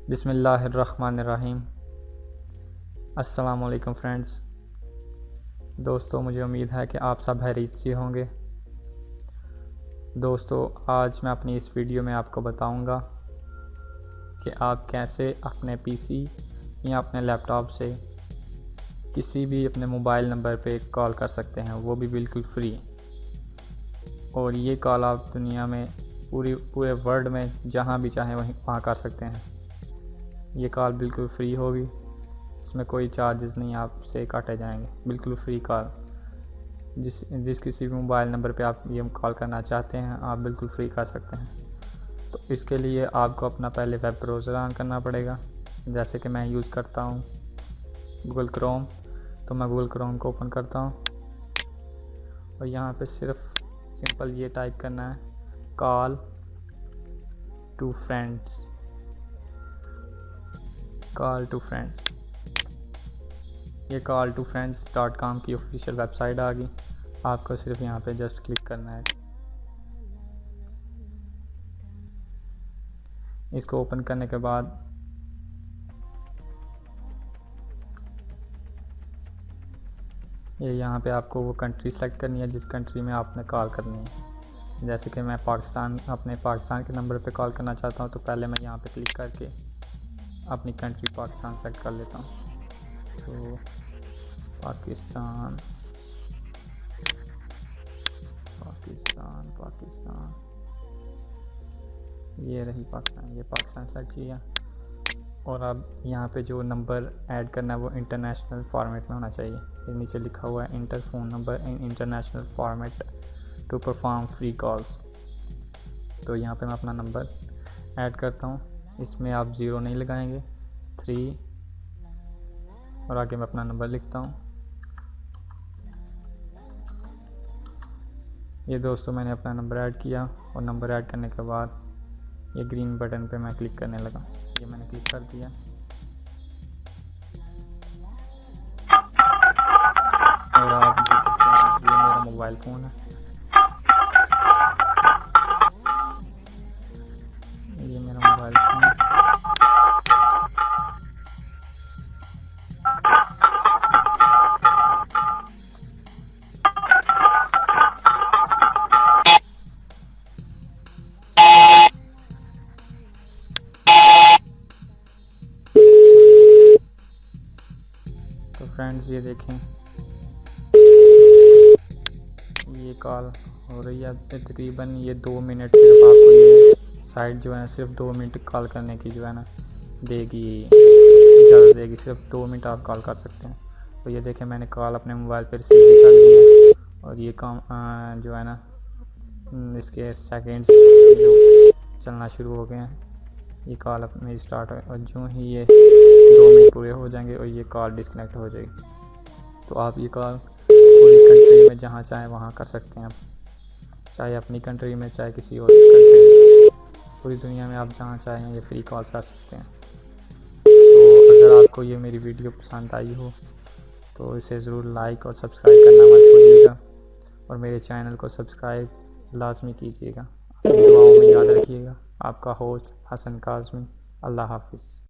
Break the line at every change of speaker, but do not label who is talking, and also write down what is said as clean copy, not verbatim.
बिस्मिल्लाहिर्रहमानिर्रहीम। अस्सलामुअलैकुम फ्रेंड्स। दोस्तों, मुझे उम्मीद है कि आप सब खैरियत से होंगे। दोस्तों, आज मैं अपनी इस वीडियो में आपको बताऊंगा कि आप कैसे अपने पीसी या अपने लैपटॉप से किसी भी अपने मोबाइल नंबर पे कॉल कर सकते हैं, वो भी बिल्कुल फ्री। और ये कॉल आप दुनिया में पूरे वर्ल्ड में जहाँ भी चाहें वहाँ कर सकते हैं। ये कॉल बिल्कुल फ्री होगी, इसमें कोई चार्जेस नहीं आपसे काटे जाएंगे, बिल्कुल फ्री कॉल। जिस किसी भी मोबाइल नंबर पे आप ये कॉल करना चाहते हैं, आप बिल्कुल फ्री कर सकते हैं। तो इसके लिए आपको अपना पहले वेब ब्राउज़र ऑन करना पड़ेगा। जैसे कि मैं यूज़ करता हूँ गूगल क्रोम, तो मैं गूगल क्रोम को ओपन करता हूँ और यहाँ पे सिर्फ सिंपल ये टाइप करना है, कॉल टू फ्रेंड्स। ये call2friends.com की ऑफिशियल वेबसाइट आ गई। आपको सिर्फ यहाँ पे जस्ट क्लिक करना है। इसको ओपन करने के बाद ये यहाँ पे आपको वो कंट्री सेलेक्ट करनी है जिस कंट्री में आपने कॉल करनी है। जैसे कि मैं अपने पाकिस्तान के नंबर पे कॉल करना चाहता हूँ, तो पहले मैं यहाँ पे क्लिक करके अपनी कंट्री पाकिस्तान सेलेक्ट कर लेता हूँ। तो पाकिस्तान ये रही पाकिस्तान, ये पाकिस्तान सेलेक्ट किया। और अब यहाँ पे जो नंबर ऐड करना है वो इंटरनेशनल फॉर्मेट में होना चाहिए। ये नीचे लिखा हुआ है enter phone number in international format to perform free calls. तो यहाँ पे मैं अपना नंबर ऐड करता हूँ। इसमें आप 0 नहीं लगाएंगे, 3 और आगे मैं अपना नंबर लिखता हूँ। ये दोस्तों, मैंने अपना नंबर ऐड किया और नंबर ऐड करने के बाद ये ग्रीन बटन पे मैं क्लिक करने लगा। ये मैंने क्लिक कर दिया और आप देख सकते हैं ये मेरा मोबाइल फ़ोन है। ये मेरा मोबाइल फ़ोन है। तो फ्रेंड्स, ये देखें, ये कॉल हो रही है। तकरीबन ये 2 मिनट सिर्फ आपको ये साइट जो है सिर्फ 2 मिनट कॉल करने की जो है ना देगी, इजाज़त देगी। सिर्फ 2 मिनट आप कॉल कर सकते हैं। तो ये देखें, मैंने कॉल अपने मोबाइल पर रिसीव भी कर ली है और ये काम जो है ना इसके सेकेंड्स चलना शुरू हो गए हैं। ये कॉल अपनी स्टार्ट है और जो ही ये 2 मिनट पूरे हो जाएंगे और ये कॉल डिस्कनेक्ट हो जाएगी। तो आप ये कॉल पूरी कंट्री में जहाँ चाहें वहाँ कर सकते हैं, चाहे अपनी कंट्री में चाहे किसी और कंट्री में, पूरी दुनिया में आप जहाँ चाहें ये फ्री कॉल्स कर सकते हैं। तो अगर आपको ये मेरी वीडियो पसंद आई हो तो इसे ज़रूर लाइक और सब्सक्राइब करना मत भूलिएगा और मेरे चैनल को सब्सक्राइब लाजमी कीजिएगा। अपनी दुआओं में याद रखिएगा। आपका होस्ट हसन काज़मी। अल्लाह हाफिज़।